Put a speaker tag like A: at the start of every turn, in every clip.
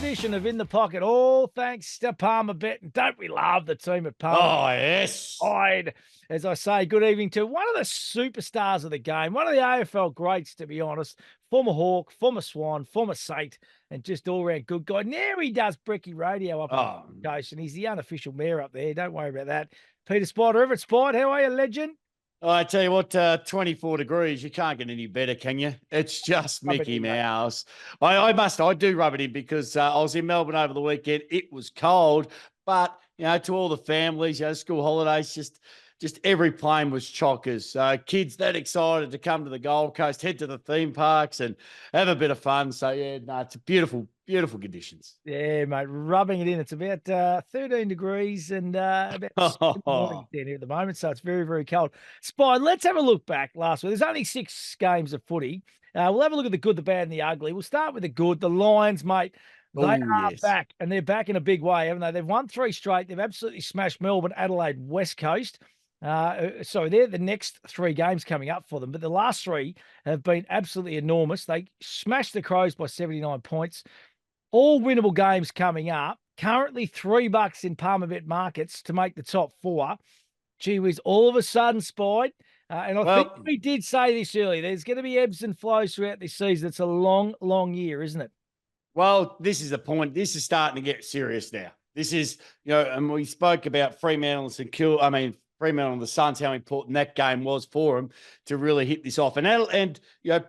A: edition of In the Pocket, all thanks to Palmer Bet. And don't we love the team at Palmer?
B: Oh, yes.
A: As I say, good evening to one of the superstars of the game, one of the AFL greats, to be honest. Former Hawk, former Swan, former Saint, and just all-round good guy. Now he does Brecky Radio up on the coast, and he's the unofficial mayor up there. Don't worry about that. Peter Spider, Everett Spider, how are you, legend?
B: Oh, I tell you what, 24 degrees, you can't get any better, can you? It's just Mickey Mouse. I do rub it in because I was in Melbourne over the weekend. It was cold, but, to all the families, school holidays, just every plane was chockers. Kids that excited to come to the Gold Coast, head to the theme parks and have a bit of fun. So, it's beautiful conditions.
A: Yeah, mate, rubbing it in. It's about 13 degrees and about 6 morning down here at the moment, so it's very, very cold. Spy, let's have a look back last week. There's only 6 games of footy. We'll have a look at the good, the bad, and the ugly. We'll start with the good. The Lions, mate, they are back, and they're back in a big way, haven't they? They've won 3 straight. They've absolutely smashed Melbourne, Adelaide, West Coast. So they're the next 3 games coming up for them, but the last 3 have been absolutely enormous. They smashed the Crows by 79 points. All winnable games coming up. Currently $3 in Palmer Bet markets to make the top 4. Gee whiz, all of a sudden, Spied. And I think we did say this earlier. There's going to be ebbs and flows throughout this season. It's a long, long year, isn't it?
B: Well, this is the point. This is starting to get serious now. This is, and we spoke about Fremantle and the Suns, how important that game was for them to really hit this off. And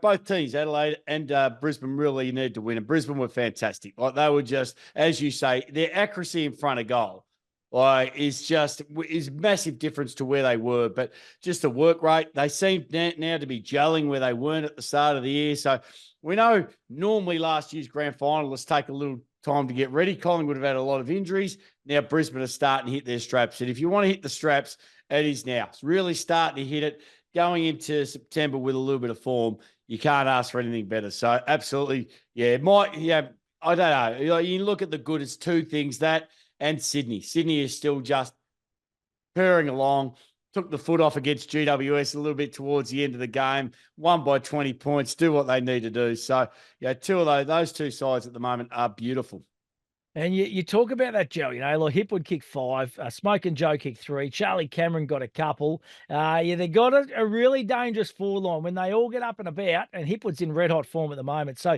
B: both teams, Adelaide and Brisbane, really needed to win. And Brisbane were fantastic. Like, they were just, as you say, their accuracy in front of goal is massive difference to where they were. But just the work rate, they seem now to be gelling where they weren't at the start of the year. So we know normally last year's grand finalists take a little time to get ready. Collingwood have had a lot of injuries. Now Brisbane are starting to hit their straps. And if you want to hit the straps, it is now. It's really starting to hit it. Going into September with a little bit of form, you can't ask for anything better. So absolutely, I don't know. You look at the good, it's 2 things, that and Sydney. Sydney is still just purring along. Took the foot off against GWS a little bit towards the end of the game. Won by 20 points. Do what they need to do. So, those 2 sides at the moment are beautiful.
A: And you talk about that, Joe, like Hipwood kicked 5, Smoke and Joe kicked 3, Charlie Cameron got a couple. They got a really dangerous forward line when they all get up and about, and Hipwood's in red hot form at the moment. So,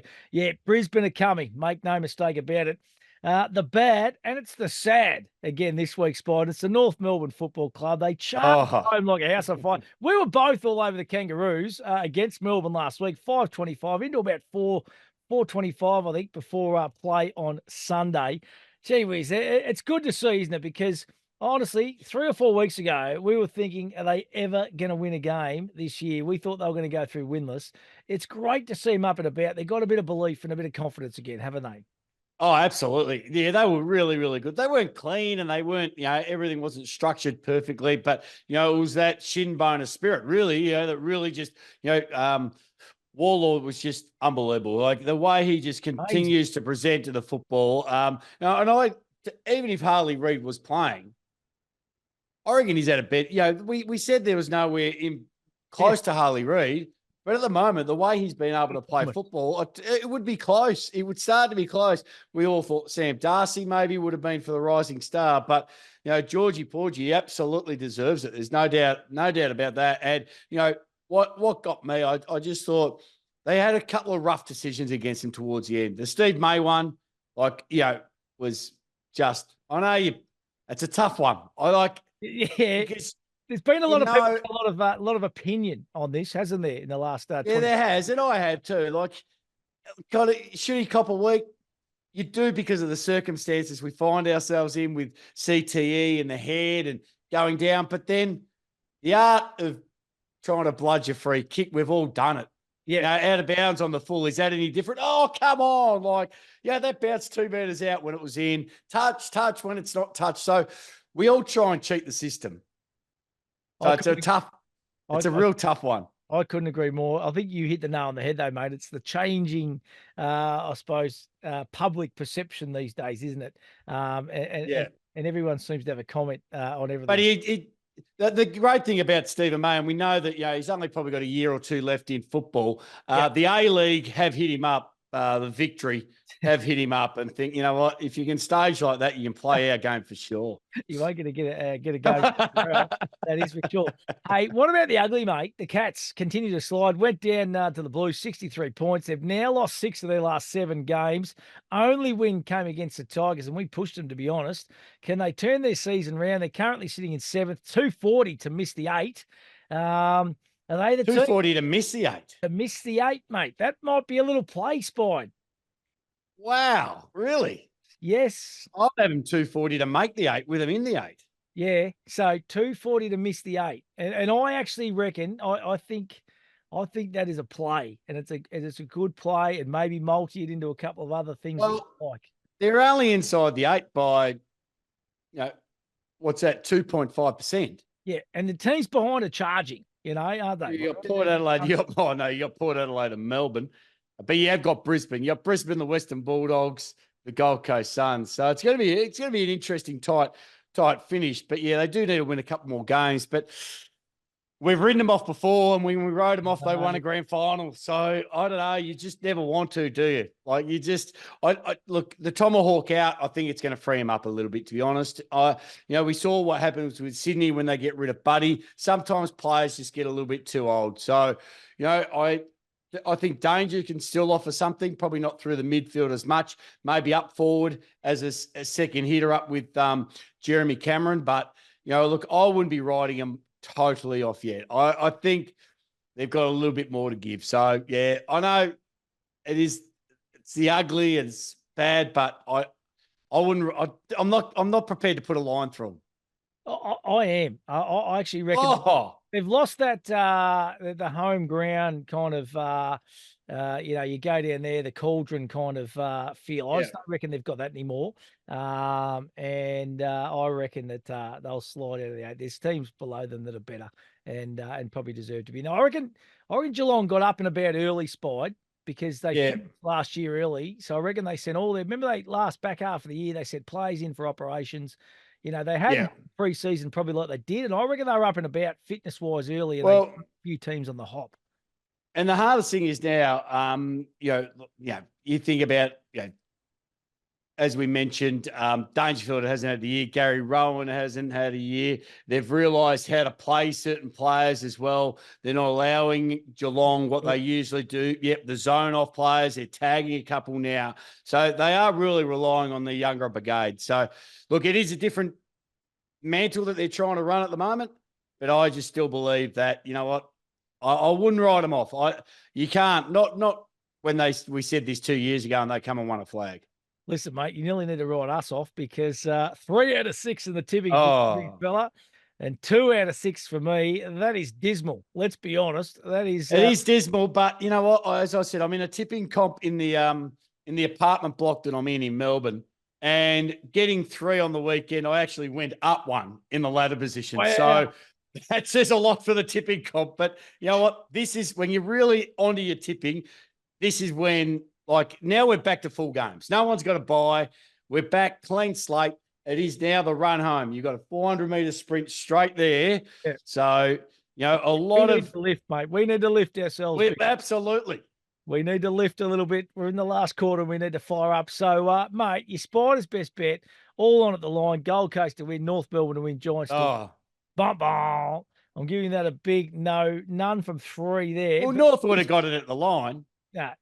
A: Brisbane are coming. Make no mistake about it. The bad, and it's the sad again this week, Spider. It's the North Melbourne Football Club. They charged home like a house on fire. We were both all over the Kangaroos against Melbourne last week, 5:25 into about 4:25, I think, before play on Sunday. Gee whiz, it's good to see, isn't it? Because honestly, 3 or 4 weeks ago, we were thinking, are they ever going to win a game this year? We thought they were going to go through winless. It's great to see them up and about. They got a bit of belief and a bit of confidence again, haven't they?
B: Oh, absolutely. Yeah, they were really, really good. They weren't clean and they weren't, everything wasn't structured perfectly, but, it was that shin bone of spirit, really, that really just, Warlord was just unbelievable. Like, the way he just continues to present to the football. Even if Harley Reid was playing, I reckon he's at a bet. We said there was nowhere in close to Harley Reid. But at the moment, the way he's been able to play football, it would be close. It would start to be close. We all thought Sam Darcy maybe would have been for the rising star, but Georgie Porgy absolutely deserves it. There's no doubt about that. And what got me, I just thought they had a couple of rough decisions against him towards the end. The Steve May one, was just, it's a tough one. Because
A: there's been a lot of opinion on this, hasn't there, in the last 20
B: Yeah, there has, and I have too. Like, should he cop a week? You do, because of the circumstances we find ourselves in with CTE and the head and going down. But then the art of trying to bludge a free kick, we've all done it. Yeah, out of bounds on the full. Is that any different? Oh, come on. That bounced 2 meters out when it was in. Touch when it's not touch. So we all try and cheat the system. So it's a real tough one.
A: I couldn't agree more. I think you hit the nail on the head, though, mate. It's the changing, I suppose, public perception these days, isn't it? And everyone seems to have a comment on everything.
B: But the great thing about Stephen May, and we know that he's only probably got a year or 2 left in football. The A-League have hit him up the victory have hit him up and think, you know what, if you can stage like that, you can play our game for sure.
A: You ain't going to get a go. That is for sure. Hey, what about the ugly, mate? The Cats continue to slide. Went down to the Blues, 63 points. They've now lost 6 of their last 7 games. Only win came against the Tigers, and we pushed them, to be honest. Can they turn their season around? They're currently sitting in 7th, 240 to miss the 8. Are they the
B: 240 to miss the 8?
A: To miss the 8, mate. That might be a little play, Spide.
B: Wow, really?
A: Yes.
B: I'd have him 240 to make the 8 with him in the 8.
A: Yeah, so 240 to miss the 8. And I actually reckon I think that is a play, and it's a good play, and maybe multi it into a couple of other things
B: Well,
A: like.
B: They're only inside the 8 by, what's that, 2.5%.
A: Yeah, and the teams behind are charging, aren't they?
B: You got Port Adelaide, you got Port Adelaide and Melbourne. But you have got Brisbane. You got Brisbane, the Western Bulldogs, the Gold Coast Suns. So it's gonna be an interesting tight finish. But yeah, they do need to win a couple more games. But we've ridden them off before, and when we rode them off, they won a grand final. So I don't know. You just never want to, do you? Like you just, look, the tomahawk out. I think it's going to free him up a little bit, to be honest. We saw what happens with Sydney when they get rid of Buddy. Sometimes players just get a little bit too old. So, I think Danger can still offer something, probably not through the midfield as much, maybe up forward as a second hitter up with Jeremy Cameron. But, look, I wouldn't be riding him totally off yet. I think they've got a little bit more to give. So, yeah, I know it's the ugly, it's bad, but I'm not prepared to put a line through them.
A: I am. I actually reckon they've lost that the home ground kind of you go down there, the cauldron kind of feel. I just don't reckon they've got that anymore. And I reckon that they'll slide out of the 8. There's teams below them that are better and probably deserve to be. Now I reckon Geelong got up and about early, Spide, because they finished last year early. So I reckon they sent all their, remember they last back half of the year, they sent players in for operations. They had pre-season probably like they did, and I reckon they were up and about fitness-wise early, and they got a few teams on the hop.
B: And the hardest thing is now, you think about, as we mentioned, Dangerfield hasn't had the year. Gary Rowan hasn't had a year. They've realised how to play certain players as well. They're not allowing Geelong what they usually do. Yep, the zone off players. They're tagging a couple now. So they are really relying on the younger brigade. So, look, it is a different mantle that they're trying to run at the moment. But I just still believe that, you know what, I wouldn't write them off. You can't, not when we said this 2 years ago and they come and won a flag.
A: Listen, mate, you nearly need to write us off because 3 out of 6 in the tipping, fella, and 2 out of 6 for me. That is dismal. Let's be honest. It is
B: dismal, but you know what? As I said, I'm in a tipping comp in the apartment block that I'm in Melbourne, and getting 3 on the weekend, I actually went up 1 in the ladder position. Wow. So that says a lot for the tipping comp. But you know what? This is when you're really onto your tipping. This is when, like, now we're back to full games. No one's got to buy. We're back, clean slate. It is now the run home. You've got a 400-metre sprint straight there. Yeah. So, a lot of...
A: We need to lift, mate. We need to lift ourselves.
B: Absolutely.
A: We need to lift a little bit. We're in the last quarter and we need to fire up. So, mate, your Spider's best bet, all on at the line. Gold Coast to win, North Melbourne to win, Giants to win. Bum. I'm giving that a big no. None from 3 there.
B: Well, North would have got it at the line.
A: Yeah.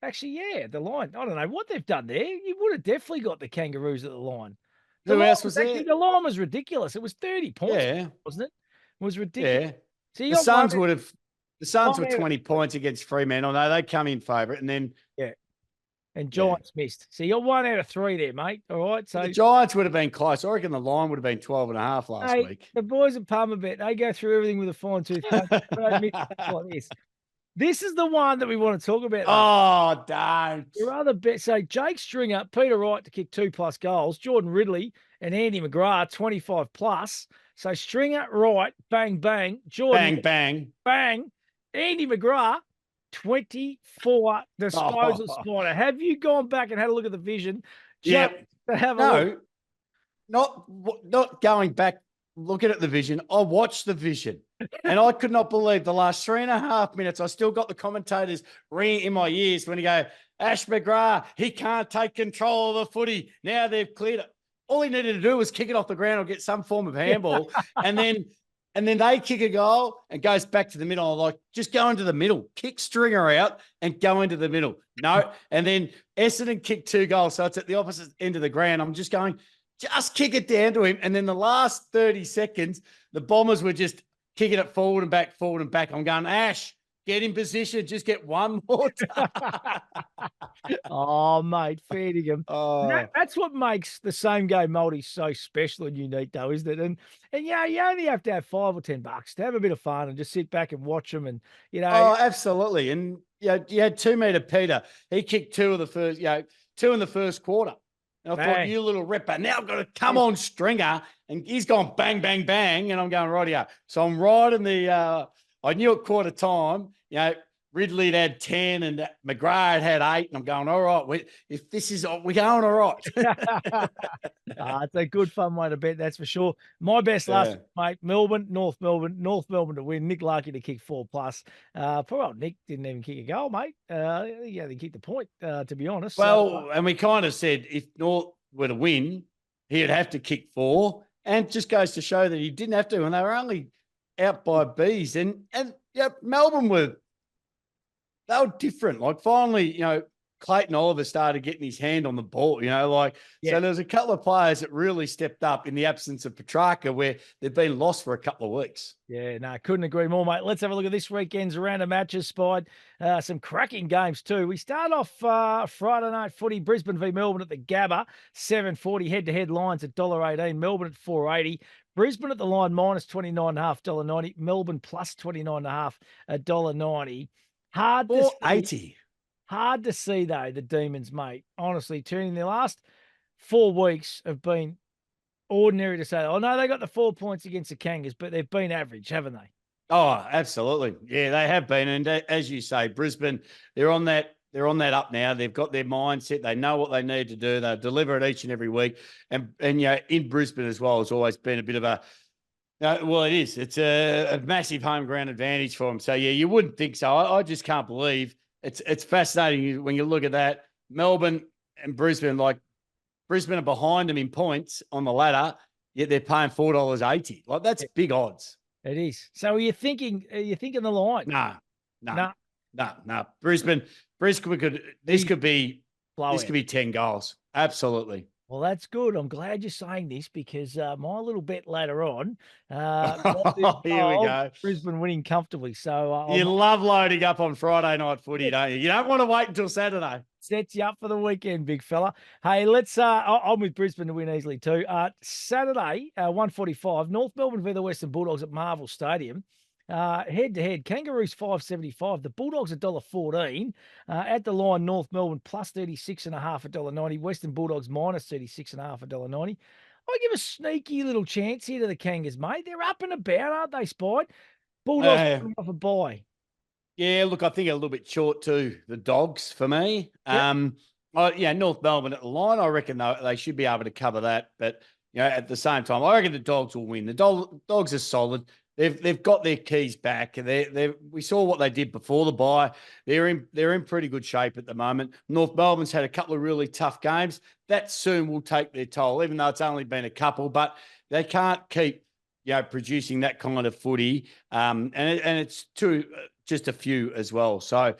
A: Actually, yeah, the line. I don't know what they've done there. You would have definitely got the Kangaroos at the line.
B: Who else was there?
A: The line was ridiculous. It was 30 points, wasn't it? It was ridiculous.
B: Yeah. So the Suns were 20 points against Fremantle. No, they come in favourite, and then
A: and Giants missed. So you're 1 out of 3 there, mate. All right. So
B: the Giants would have been close. I reckon the line would have been 12.5 last week.
A: The boys at Palmerbet, they go through everything with a fine tooth comb. Like this. This is the one that we want to talk about.
B: Oh, don't.
A: Your other bet. So Jake Stringer, Peter Wright to kick 2+ goals, Jordan Ridley and Andy McGrath 25+. So Stringer, Wright, bang, bang. Jordan, bang. Andy McGrath, 24 disposal Spider. Have you gone back and had a look at the vision?
B: Yeah.
A: Have a look.
B: Not going back looking at the vision. I watched the vision. And I could not believe the last 3.5 minutes. I still got the commentators ringing in my ears when he go, Ash McGrath, he can't take control of the footy. Now they've cleared it. All he needed to do was kick it off the ground or get some form of handball. And then they kick a goal and goes back to the middle. I'm like, just go into the middle, kick Stringer out and go into the middle. No. And then Essendon kicked 2 goals. So it's at the opposite end of the ground. I'm just going, just kick it down to him. And then the last 30 seconds, the Bombers were just kicking it forward and back, forward and back. I'm going, Ash, get in position. Just get one more time.
A: Oh, mate, fair dinkum.
B: Oh,
A: That's what makes the same game multi so special and unique, though, isn't it? And yeah, you only have to have $5 or $10 to have a bit of fun and just sit back and watch them. And
B: absolutely. And you had 2-meter Peter. He kicked 2 of the first, 2 in the first quarter. And I thought, you little ripper, now I've got to come on, Stringer. And he's gone bang, bang, bang. And I'm going, right here. So I'm right in the, I knew at quarter time, Ridley had 10 and McGrath had 8. And I'm going, all right, if this is, we're going all right.
A: It's a good fun way to bet, that's for sure. My best last, mate, Melbourne, North Melbourne to win. Nick Larkey to kick 4+. Poor old Nick didn't even kick a goal, mate. Yeah, they kicked the point, to be honest.
B: Well, and we kind of said if North were to win, he'd have to kick 4. And it just goes to show that he didn't have to. And they were only out by bees. And Melbourne they were different. Like finally, Clayton Oliver started getting his hand on the ball, So there's a couple of players that really stepped up in the absence of Petrarca where they've been lost for a couple of weeks.
A: Yeah, no, couldn't agree more, mate. Let's have a look at this weekend's round of matches, Spide. Some cracking games too. We start off Friday night footy, Brisbane v Melbourne at the Gabba, 7:40 head-to-head lines at $1.18, Melbourne at $4.80. Brisbane at the line -29.5, $1.90. Melbourne +29.5 at $1.90. Hard to see.
B: $4.80.
A: Hard to see, though, the Demons, mate. Honestly, turning their last 4 weeks have been ordinary to say. I know they got the 4 points against the Kangas, but they've been average, haven't they?
B: Oh, absolutely. Yeah, they have been. And as you say, Brisbane, they're on that up now. They've got their mindset. They know what they need to do. They deliver it each and every week. And in Brisbane as well, has always been a bit of a well, it is. It's a massive home ground advantage for them. So, you wouldn't think so. I just can't believe it's fascinating when you look at that. Melbourne and Brisbane, like Brisbane are behind them in points on the ladder, yet they're paying $4.80. Like that's big odds.
A: It is. So are you thinking the line?
B: No. Brisbane could be 10 goals. Absolutely.
A: Well, that's good. I'm glad you're saying this because my little bet later on,
B: here we go.
A: Brisbane winning comfortably. So
B: you love loading up on Friday night footy, don't you? You don't want to wait until Saturday.
A: Sets you up for the weekend, big fella. Hey, let's. I'm with Brisbane to win easily too. Saturday, 1:45, North Melbourne v the Western Bulldogs at Marvel Stadium. Head to head, Kangaroos $5.75. The Bulldogs $1.14. At the line, North Melbourne +36.5 at $1.90. Western Bulldogs -36.5 at $1.90. I give a sneaky little chance here to the Kangas, mate. They're up and about, aren't they, Spide? Bulldogs coming off a bye.
B: Yeah, look, I think a little bit short too, the Dogs for me. Yep. North Melbourne at the line, I reckon they should be able to cover that. But, at the same time, I reckon the Dogs will win. The Dogs are solid. They've got their keys back. We saw what they did before the bye. They're in pretty good shape at the moment. North Melbourne's had a couple of really tough games. That soon will take their toll, even though it's only been a couple. But they can't keep producing that kind of footy. And it's just a few as well. So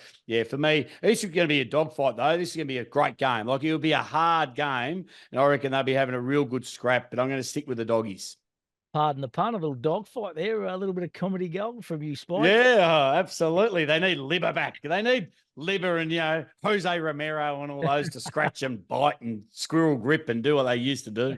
B: for me, this is going to be a dogfight though. This is going to be a great game. Like it'll be a hard game, and I reckon they'll be having a real good scrap. But I'm going to stick with the Doggies.
A: Pardon the pun, a little dogfight there, a little bit of comedy gold from you, Spike.
B: Yeah, absolutely. They need Libba back. They need Libba and, Jose Romero and all those to scratch and bite and squirrel grip and do what they used to do.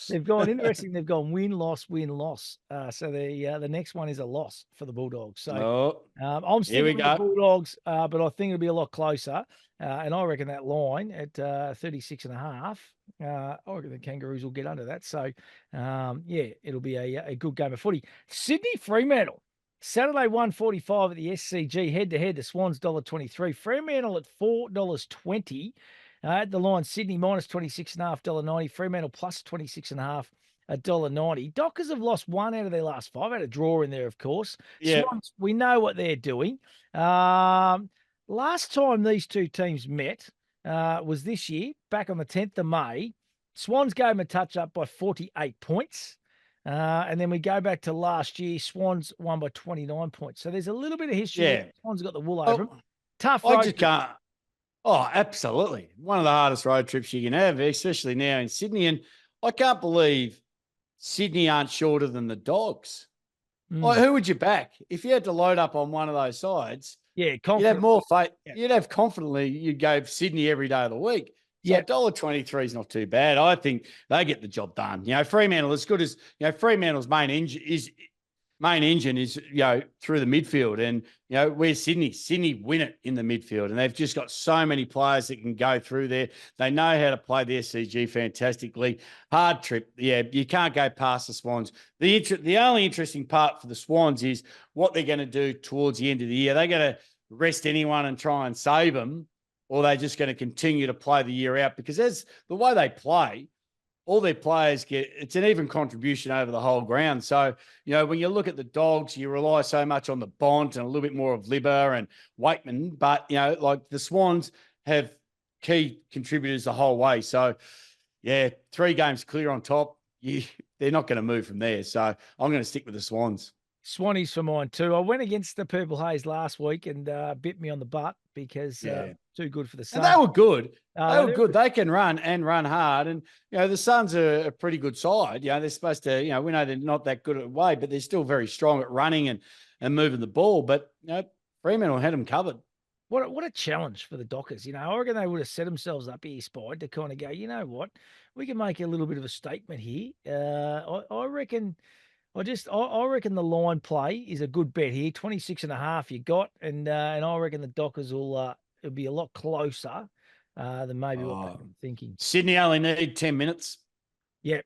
A: They've gone interesting. They've gone win, loss, win, loss. So the next one is a loss for the Bulldogs. So I'm sticking with the Bulldogs, but I think it'll be a lot closer. And I reckon that line at 36.5, I reckon the Kangaroos will get under that. So, it'll be a good game of footy. Sydney Fremantle, Saturday 1:45 at the SCG, head-to-head, the Swans $1.23. Fremantle at $4.20. At the line, Sydney -26.5, $1.90. Fremantle +26.5 $1.90. Dockers have lost one out of their last five. Had a draw in there, of course.
B: Yeah.
A: Swans, we know what they're doing. Last time these two teams met was this year, back on the 10th of May. Swans gave them a touch up by 48 points. And then we go back to last year. Swans won by 29 points. So there's a little bit of history.
B: Yeah.
A: Swans got the wool over them.
B: Oh,
A: Tough
B: I
A: road.
B: just can't. Oh, absolutely. One of the hardest road trips you can have, especially now in Sydney. And I can't believe Sydney aren't shorter than the Dogs. Like, who would you back? If you had to load up on one of those sides,
A: Yeah,
B: you'd have more faith.
A: Yeah.
B: You'd have confidently, you'd go Sydney every day of the week. So
A: Yeah.
B: $1.23 is not too bad. I think they get the job done. Fremantle, as good as, Fremantle's main engine is, through the midfield. And, where's Sydney? Sydney win it in the midfield. And they've just got so many players that can go through there. They know how to play the SCG fantastically. Hard trip. Yeah, you can't go past the Swans. The only interesting part for the Swans is what they're going to do towards the end of the year. They're going to rest anyone and try and save them, or they're just going to continue to play the year out, because as the way they play, all their players it's an even contribution over the whole ground. So, when you look at the Dogs, you rely so much on the Bont and a little bit more of Libber and Wakeman, but, like the Swans have key contributors the whole way. So, yeah, 3 games clear on top. They're not going to move from there. So I'm going to stick with the Swans.
A: Swannies for mine too. I went against the Purple Haze last week and bit me on the butt because too good for the Suns.
B: And they were good. They were
A: they're
B: good. They can run and run hard. And, the Suns are a pretty good side. They're supposed to, we know they're not that good at away, but they're still very strong at running and moving the ball. But, Fremantle had them covered.
A: What a challenge for the Dockers. I reckon they would have set themselves up here, Spide, to kind of go, you know what, we can make a little bit of a statement here. I reckon I reckon the line play is a good bet here. 26.5 you got, and I reckon the Dockers will it'll be a lot closer than maybe what I'm thinking.
B: Sydney only need 10 minutes.
A: Yep.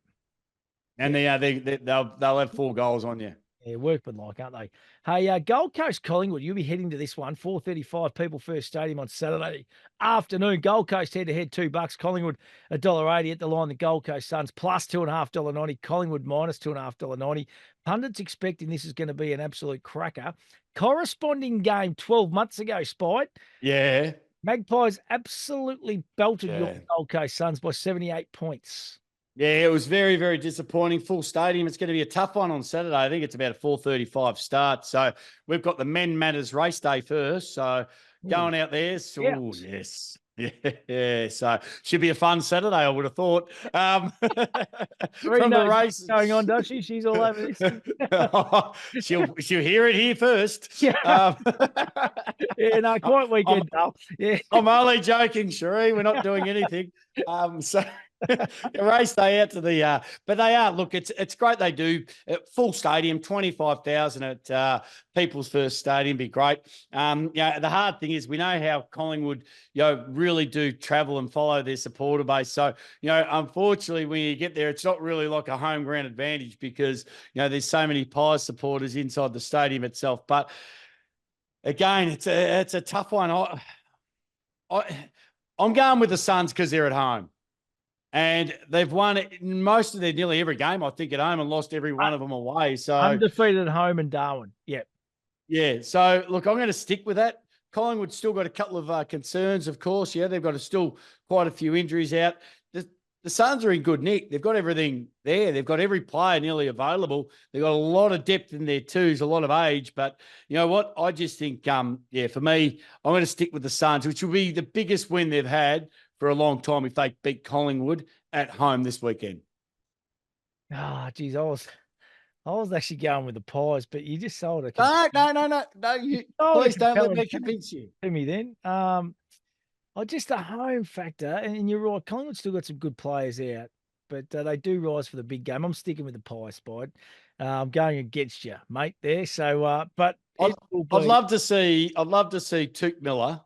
B: And they'll have 4 goals on you.
A: Yeah, workmanlike, aren't they? Hey, Gold Coast Collingwood, you'll be heading to this one, 4:35 People First Stadium on Saturday afternoon. Gold Coast head-to-head, $2. Collingwood, $1.80 at the line. The Gold Coast Suns plus $2.50, Collingwood minus $2.50. Pundits expecting this is going to be an absolute cracker. Corresponding game 12 months ago, Spite.
B: Yeah.
A: Magpies absolutely belted your Gold Coast Suns by 78 points.
B: Yeah, it was very, very disappointing. Full stadium. It's going to be a tough one on Saturday. I think it's about a 4:35 start. So we've got the Men Matters race day first. So going out there. So, yes. Yeah. So should be a fun Saturday, I would have thought. From the race
A: going on, does she? She's all over this.
B: she'll hear it here first.
A: Yeah. No, quite weekend.
B: I'm only joking, Sheree. We're not doing anything. So race day out to the but they are, look, it's great they do full stadium, 25,000 at People's First Stadium, be great. The hard thing is we know how Collingwood really do travel and follow their supporter base, so unfortunately when you get there it's not really like a home ground advantage because there's so many Pies supporters inside the stadium itself. But again, it's a tough one. I'm going with the Suns because they're at home. And they've won nearly every game, I think, at home and lost every one of them away. So
A: undefeated at home in Darwin. Yep.
B: Yeah. So, look, I'm going to stick with that. Collingwood's still got a couple of concerns, of course. Yeah, they've got still quite a few injuries out. The Suns are in good nick. They've got everything there. They've got every player nearly available. They've got a lot of depth in their twos, a lot of age. But you know what? I just think, for me, I'm going to stick with the Suns, which will be the biggest win they've had for a long time if they beat Collingwood at home this weekend.
A: Geez, I was actually going with the Pies, but you just sold it.
B: No. You please don't let me convince you.
A: To me then. Just a home factor, and you're right. Collingwood still got some good players out, but they do rise for the big game. I'm sticking with the Pies, Spide. I'm going against you, mate. There. So, but
B: I'd love to see Tuke Miller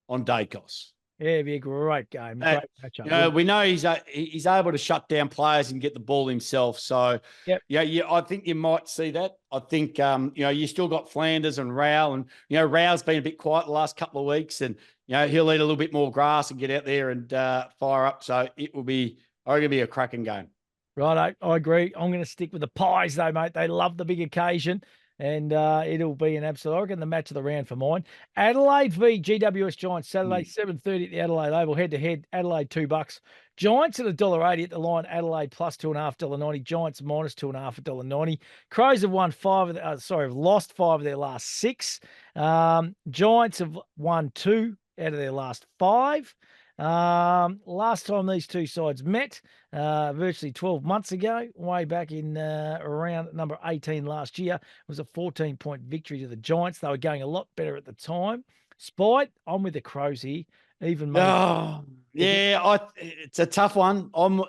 B: on Dacos.
A: Yeah, it'd be a great game. Great matchup.
B: We know he's able to shut down players and get the ball himself. So, I think you might see that. I think, you still got Flanders and Rowell, and, Rowell's been a bit quiet the last couple of weeks, and, he'll eat a little bit more grass and get out there and fire up. So it will be, a cracking game.
A: Right, I agree. I'm going to stick with the Pies, though, mate. They love the big occasion, and it'll be an absolute. I reckon the match of the round for mine. Adelaide v GWS Giants, Saturday, 7:30 at the Adelaide Oval, head to head. Adelaide $2. Giants at $1.80 at the line. Adelaide plus $2.50, $1.90. Giants minus $2.50, $1.90. Crows have won have lost 5 of their last 6. Giants have won 2 out of their last 5. Last time these two sides met, virtually 12 months ago, way back in around number 18 last year, was a 14-point victory to the Giants. They were going a lot better at the time. Spite, I'm with the Crows here. Even money.
B: Oh, yeah, it's a tough one. I'm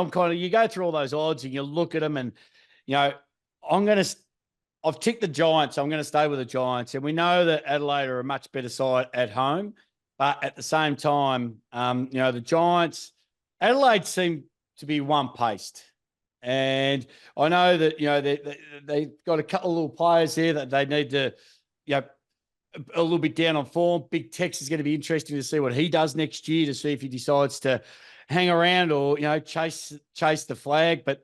B: kind of, you go through all those odds and you look at them, and I've ticked the Giants. I'm going to stay with the Giants, and we know that Adelaide are a much better side at home, but at the same time, the Giants, Adelaide seem to be one-paced. And I know that, they've got a couple of little players there that they need to, a little bit down on form. Big Tex is going to be interesting to see what he does next year, to see if he decides to hang around or, chase the flag. But,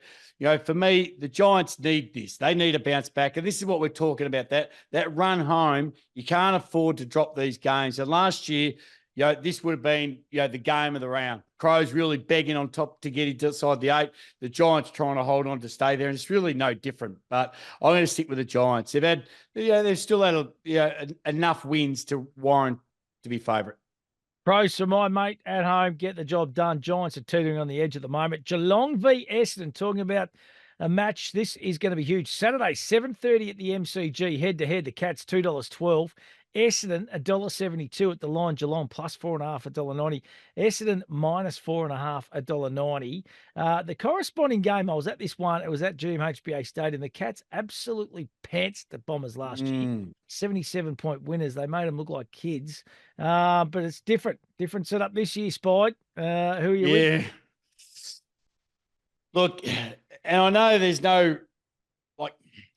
B: for me, the Giants need this. They need a bounce back. And this is what we're talking about, that run home. You can't afford to drop these games. And last year, this would have been, the game of the round. Crows really begging on top to get inside the 8. The Giants trying to hold on to stay there, and it's really no different. But I'm going to stick with the Giants. They've still had enough wins to warrant to be favourite.
A: Pros for my mate at home, get the job done. Giants are teetering on the edge at the moment. Geelong v Essendon, talking about a match. This is going to be huge. Saturday, 7:30 at the MCG, head to head. The Cats $2.12. Essendon $1.72 at the line. Geelong plus 4.5 $1.90. Essendon minus 4.5 $1.90. The corresponding game, I was at this one. It was at GMHBA Stadium. The Cats absolutely pantsed the Bombers last year. 77-point winners. They made them look like kids. But it's different setup this year. Spide. Who are you with?
B: Look, and I know there's no,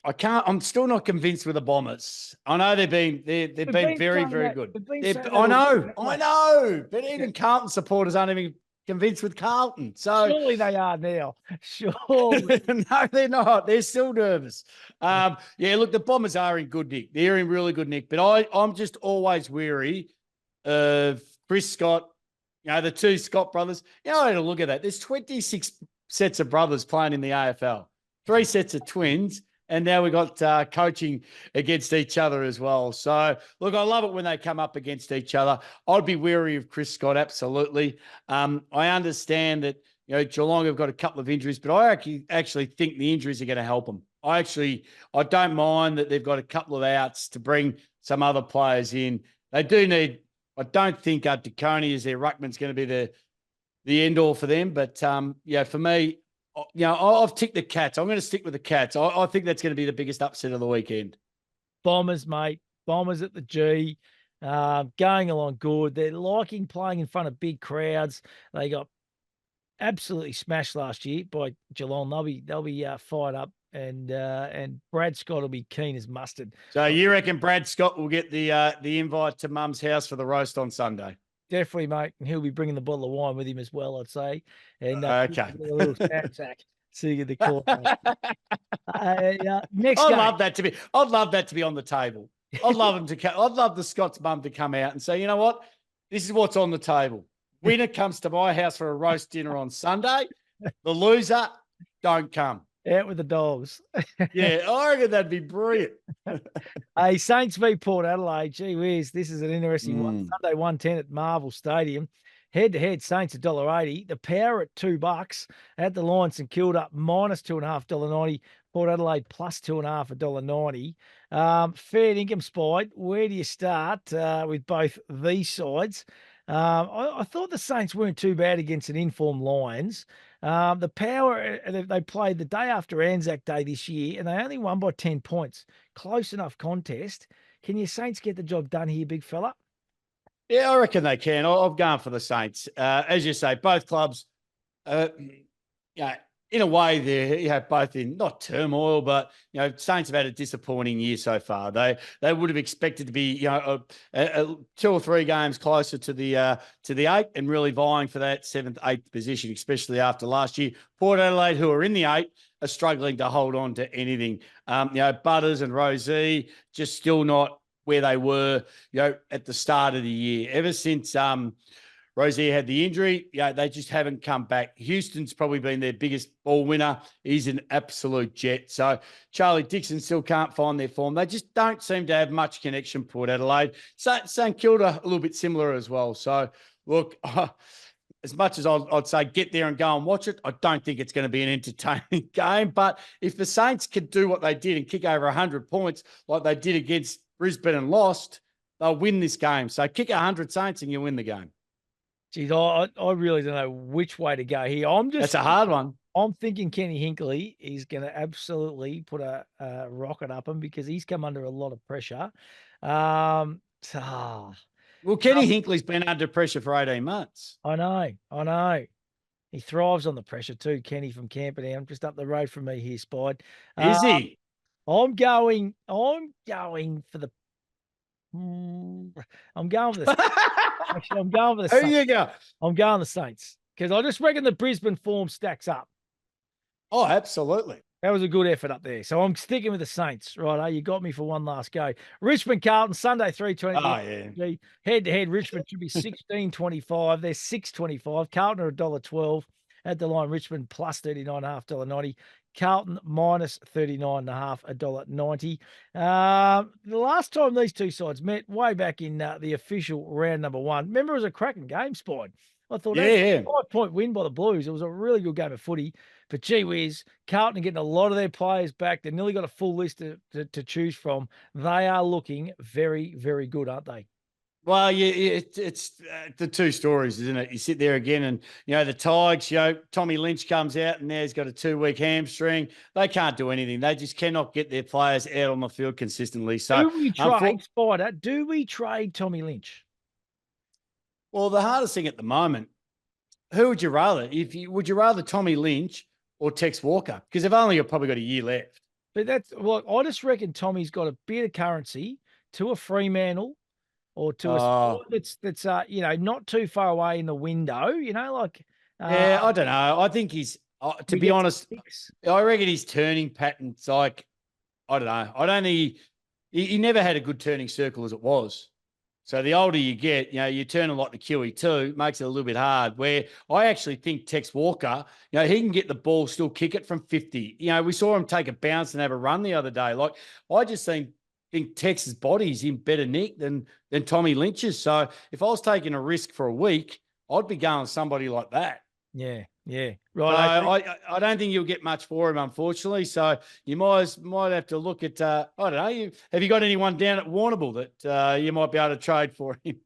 B: I'm still not convinced with the Bombers. I know they've been very, very good. I know. But even Carlton supporters aren't even convinced with Carlton. So
A: surely they are now. Surely.
B: No, they're not. They're still nervous. Look, the Bombers are in good nick. They're in really good nick. But I'm just always weary of Chris Scott, the 2 Scott brothers. I had a look at that. There's 26 sets of brothers playing in the AFL, 3 sets of twins. And now we got coaching against each other as well. So, look, I love it when they come up against each other. I'd be wary of Chris Scott, absolutely. I understand that, Geelong have got a couple of injuries, but I actually think the injuries are going to help them. I don't mind that they've got a couple of outs to bring some other players in. They do need, I don't think DeConey as their ruckman's going to be the end-all for them. But, for me, I've ticked the Cats. I'm going to stick with the Cats. I think that's going to be the biggest upset of the weekend.
A: Bombers, mate. Bombers at the G. Going along good. They're liking playing in front of big crowds. They got absolutely smashed last year by Geelong. They'll be fired up, and Brad Scott will be keen as mustard.
B: So you reckon Brad Scott will get the invite to Mum's house for the roast on Sunday?
A: Definitely, mate. And he'll be bringing the bottle of wine with him as well, I'd say. And
B: okay,
A: a little sack sitting in the corner. Next,
B: I'd love that to be on the table. I'd love the Scott's mum to come out and say, you know what, this is what's on the table. Winner comes to my house for a roast dinner on Sunday. The loser, don't come.
A: Out with the dogs.
B: Yeah, I reckon that'd be brilliant.
A: Hey, Saints v Port Adelaide. Gee whiz, this is an interesting one. Sunday 1:10 at Marvel Stadium. Head-to-head, Saints $1.80. The Power at $2 at the line. St Kilda minus $2.5 $1.90. Port Adelaide plus $2.5 $1.90. Fair income, Spide. Where do you start with both these sides? I thought the Saints weren't too bad against an informed Lions. The Power, they played the day after Anzac Day this year, and they only won by 10 points. Close enough contest. Can your Saints get the job done here, big fella?
B: Yeah, I reckon they can. I've gone for the Saints. As you say, both clubs, in a way, they're both in not turmoil, but Saints have had a disappointing year so far. They would have expected to be 2 or 3 games closer to the 8 and really vying for that 7th, 8th position, especially after last year. Port Adelaide, who are in the 8, are struggling to hold on to anything. Butters and Rosie just still not where they were at the start of the year. Ever since Rozier had the injury. They just haven't come back. Houston's probably been their biggest ball winner. He's an absolute jet. So Charlie Dixon still can't find their form. They just don't seem to have much connection, Port Adelaide. St Kilda, a little bit similar as well. So, look, as much as I'd say get there and go and watch it, I don't think it's going to be an entertaining game. But if the Saints could do what they did and kick over 100 points like they did against Brisbane and lost, they'll win this game. So kick 100 Saints and you win the game.
A: Geez, I really don't know which way to go here.
B: That's a hard one.
A: I'm thinking Kenny Hinkley is going to absolutely put a rocket up him because he's come under a lot of pressure.
B: Well, Kenny Hinkley's been under pressure for 18 months.
A: I know. He thrives on the pressure too, Kenny from Camperdown, just up the road from me here, Spide.
B: Is he?
A: I'm going for the I'm going for the Actually, I'm going for the Saints.
B: Who you go?
A: I'm going the Saints because I just reckon the Brisbane form stacks up.
B: Oh, absolutely.
A: That was a good effort up there. So I'm sticking with the Saints. Right, you got me for one last go. Richmond Carlton, Sunday, 3:20.
B: Oh, yeah.
A: Head-to-head, Richmond should be 16.25. They're 6.25. Carlton are $1.12. At the line, Richmond plus 39.5, $1.90. Carlton minus 39.5, $1.90. The last time these two sides met, way back in the official round number 1, remember it was a cracking game, Spide. I thought,
B: yeah,
A: 5-point win by the Blues. It was a really good game of footy. But gee whiz, Carlton are getting a lot of their players back. They've nearly got a full list to choose from. They are looking very, very good, aren't they?
B: Well, yeah, it's the two stories, isn't it? You sit there again and, the Tigers, Tommy Lynch comes out and now he's got a 2-week hamstring. They can't do anything. They just cannot get their players out on the field consistently. So,
A: do we trade, Spider? Do we trade Tommy Lynch?
B: Well, the hardest thing at the moment, who would you rather? Would you rather Tommy Lynch or Tex Walker? Because they've only probably got a year left.
A: But I just reckon Tommy's got a bit of currency to a Fremantle or to a sport that's not too far away in the window.
B: Yeah, I don't know. I think he's to be honest. I reckon his turning pattern's like, I don't know. I don't think he never had a good turning circle as it was. So the older you get, you turn a lot to QE2, makes it a little bit hard. Where I actually think Tex Walker, he can get the ball, still kick it from 50. We saw him take a bounce and have a run the other day. Like, I just think Tex's body's in better nick than Tommy Lynch's. So if I was taking a risk for a week, I'd be going with somebody like that.
A: Yeah. Right.
B: So I don't think you'll get much for him, unfortunately. So you might have to look at, I don't know, have you got anyone down at Warrnambool that you might be able to trade for him?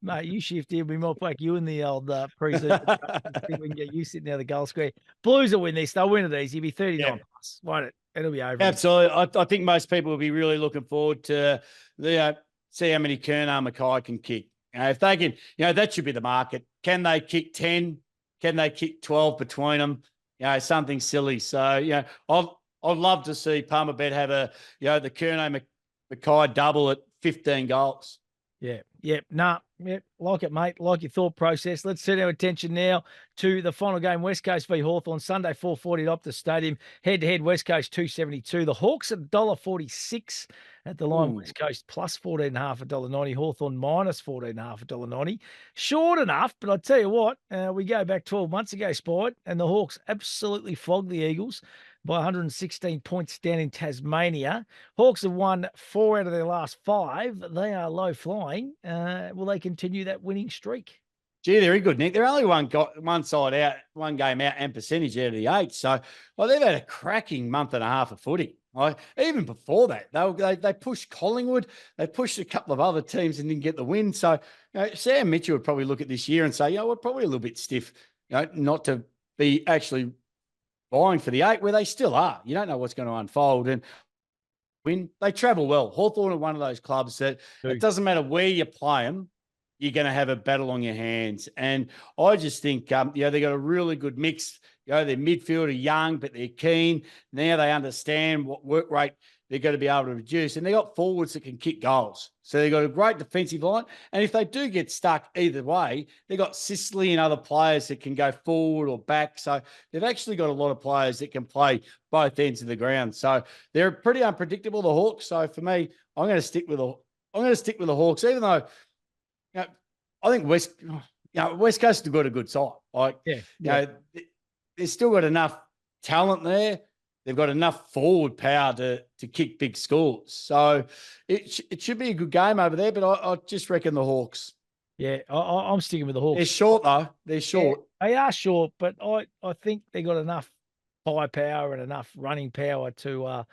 A: Mate, you shift in. We might whack you in the old pre-season. See if we can get you sitting out the goal square. Blues will win this. They'll win it easy. It'll be 39 plus, won't it? It'll be over.
B: Absolutely. I think most people will be really looking forward to see how many Kernar Mackay can kick. If they can, that should be the market. Can they kick 10? Can they kick 12 between them? Something silly. So, I'd love to see Palmerbet have the Kernar Mackay double at 15 goals.
A: Yeah. Like it, mate. Like your thought process. Let's turn our attention now to the final game, West Coast v Hawthorn, Sunday, 4:40 at Optus Stadium. Head-to-head, West Coast 272. The Hawks at $1.46 at the line. West Coast plus 14.5 at $1.90. Hawthorn minus 14.5 at $1.90. Short enough, but I tell you what, we go back 12 months ago, Spide, and the Hawks absolutely flogged the Eagles by 116 points down in Tasmania. Hawks have won 4 out of their last 5. They are low flying. Will they continue that winning streak?
B: Gee, they're good, Nick. They're only one side out, one game out and percentage out of the 8. So, they've had a cracking month and a half of footy. Even before that, they pushed Collingwood. They pushed a couple of other teams and didn't get the win. So, Sam Mitchell would probably look at this year and say, we're probably a little bit stiff, not to be actually vying for the 8, where they still are. You don't know what's going to unfold. And when they travel well, Hawthorn are one of those clubs that it doesn't matter where you play them, you're going to have a battle on your hands. And I just think, they've got a really good mix. Their midfield are young, but they're keen. Now they understand what work rate they're going to be able to reduce. And they got forwards that can kick goals. So they've got a great defensive line. And if they do get stuck either way, they've got Sicily and other players that can go forward or back. So they've actually got a lot of players that can play both ends of the ground. So they're pretty unpredictable, the Hawks. So for me, I'm going to stick with the Hawks, even though I think West Coast have got a good side. Like, they've still got enough talent there. They've got enough forward power to kick big scores. So it should be a good game over there, but I just reckon the Hawks.
A: Yeah, I'm sticking with the Hawks.
B: They're short, though. They're short.
A: Yeah, they are short, but I think they got enough firepower and enough running power to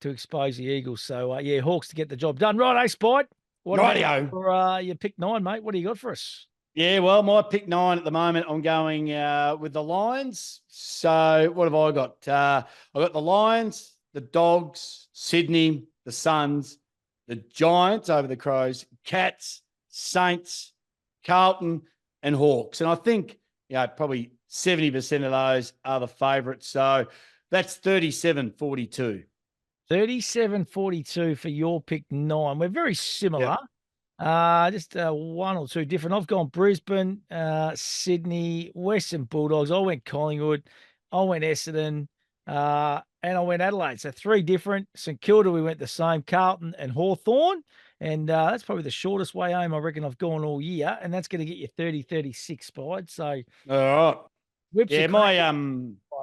A: expose the Eagles. So, Hawks to get the job done. Right, Spide?
B: Rightio.
A: For your pick 9, mate? What do you got for us?
B: Yeah, well, my pick 9 at the moment, I'm going with the Lions. So what have I got? I've got the Lions, the Dogs, Sydney, the Suns, the Giants over the Crows, Cats, Saints, Carlton, and Hawks. And I think, probably 70% of those are the favourites. So that's 37-42.
A: 37-42 for your pick 9. We're very similar.
B: Yep.
A: Just one or two different. I've gone Brisbane, Sydney, Western Bulldogs. I went Collingwood. I went Essendon, and I went Adelaide. So 3 different. St Kilda, we went the same. Carlton and Hawthorn. And that's probably the shortest way home I reckon I've gone all year. And that's going to get you 30-36, Spide. So
B: all right. Yeah,
A: fire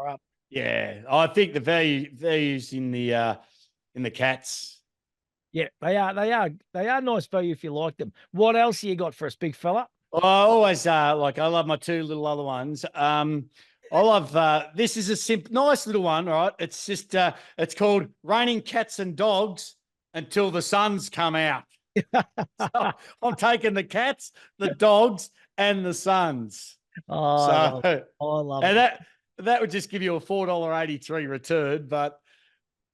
A: up.
B: Yeah, I think the values in the Cats.
A: Yeah, they are nice value if you like them. What else you got for us, big fella?
B: I always I love my 2 little other ones. I love this is a nice little one, right? It's just it's called Raining Cats and Dogs Until the Suns Come Out. So I'm taking the Cats, the Dogs, and the Suns.
A: Oh,
B: so
A: I love
B: and
A: it.
B: that would just give you a $4.83 return, but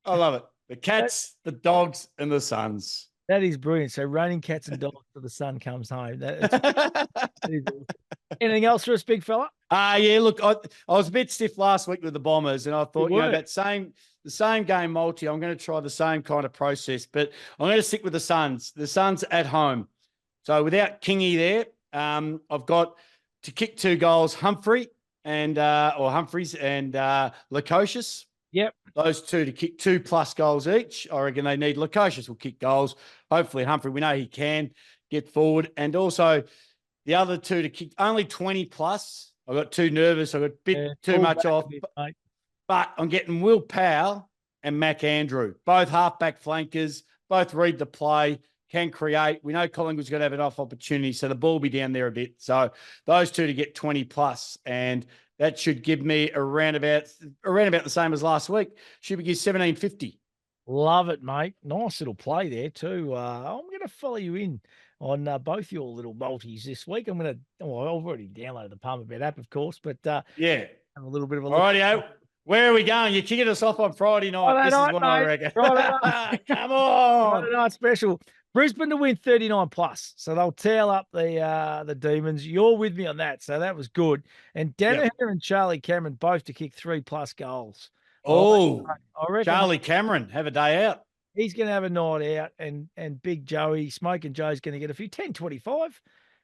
B: I love it. The Cats, the Dogs, and the Suns.
A: That is brilliant. So Raining Cats and Dogs till the sun comes home. Anything else for us, big fella?
B: Yeah, look, I was a bit stiff last week with the Bombers, and I thought, the same game multi, I'm going to try the same kind of process, but I'm going to stick with the Suns. The Suns at home. So without Kingy there, I've got to kick 2 goals, Humphreys and Lukosius.
A: Yep.
B: Those 2 to kick 2+ goals each. I reckon they need. Lukosius will kick goals. Hopefully Humphrey, we know he can get forward. And also the other 2 to kick only 20+. I got too nervous. I got a bit too much off. But I'm getting Will Powell and Mac Andrew, both halfback flankers, both read the play, can create. We know Collingwood's going to have enough opportunity, so the ball will be down there a bit. So those 2 to get 20+. And that should give me around about the same as last week. Should be 17.50.
A: Love it, mate. Nice little play there too. I'm going to follow you in on both your little multis this week. I've already downloaded the Palmerbet app, of course, but have a little bit of a look.
B: Rightio. Where are we going? You're kicking us off on Friday night.
A: Friday
B: this
A: night,
B: is what
A: mate.
B: I reckon. Come on.
A: Friday night special. Brisbane to win 39+. So they'll tail up the Demons. You're with me on that. So that was good. And Danaher and Charlie Cameron both to kick 3+ goals.
B: Oh,
A: I reckon
B: Charlie Cameron, have a day out.
A: He's going to have a night out, and Big Joey, Smoking Joe's going to get a few 10-25.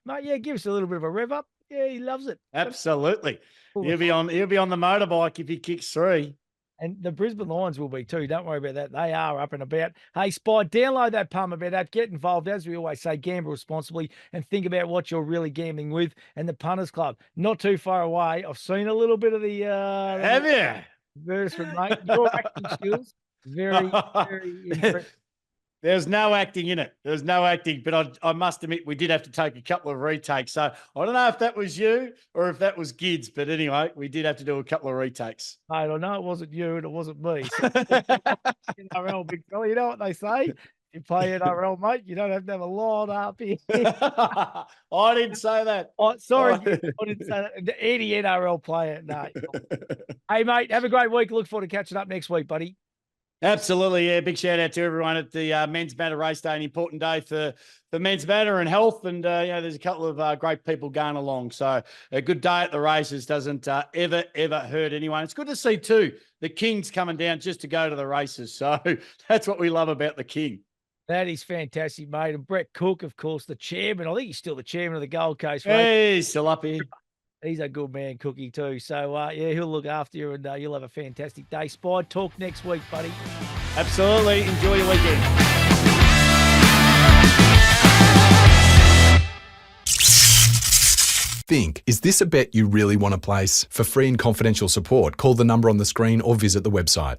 A: Mate, give us a little bit of a rev up. Yeah, he loves it.
B: Absolutely. He'll be on the motorbike if he kicks 3.
A: And the Brisbane Lions will be too. Don't worry about that. They are up and about. Hey, Spy, download that Palmerbet app. Get involved. As we always say, gamble responsibly and think about what you're really gambling with. And the Punters Club, not too far away. I've seen a little bit of the
B: have you?
A: Advertisement, mate. Your acting skills, very, very impressive.
B: There's no acting in it. There's no acting, but I must admit we did have to take a couple of retakes. So I don't know if that was you or if that was Gids, but anyway, we did have to do a couple of retakes.
A: Mate, I know it wasn't you and it wasn't me. So NRL, big fella, you know what they say? You play NRL, mate, you don't have to have a lot up here.
B: I didn't say that.
A: Oh, sorry, I didn't say that. Any NRL player, no. Hey, mate, have a great week. Look forward to catching up next week, buddy.
B: Absolutely, yeah. Big shout out to everyone at the Men's Matter race day, an important day for Men's Matter and health. And, there's a couple of great people going along. So a good day at the races doesn't ever hurt anyone. It's good to see, too, the King's coming down just to go to the races. So that's what we love about the King.
A: That is fantastic, mate. And Brett Cook, of course, the chairman. I think he's still the chairman of the Gold Coast race.
B: Hey, he's still up here.
A: He's a good man, Cookie, too. So, yeah, he'll look after you, and you'll have a fantastic day. Spide, talk next week, buddy.
B: Absolutely. Enjoy your weekend.
C: Think, is this a bet you really want to place? For free and confidential support, call the number on the screen or visit the website.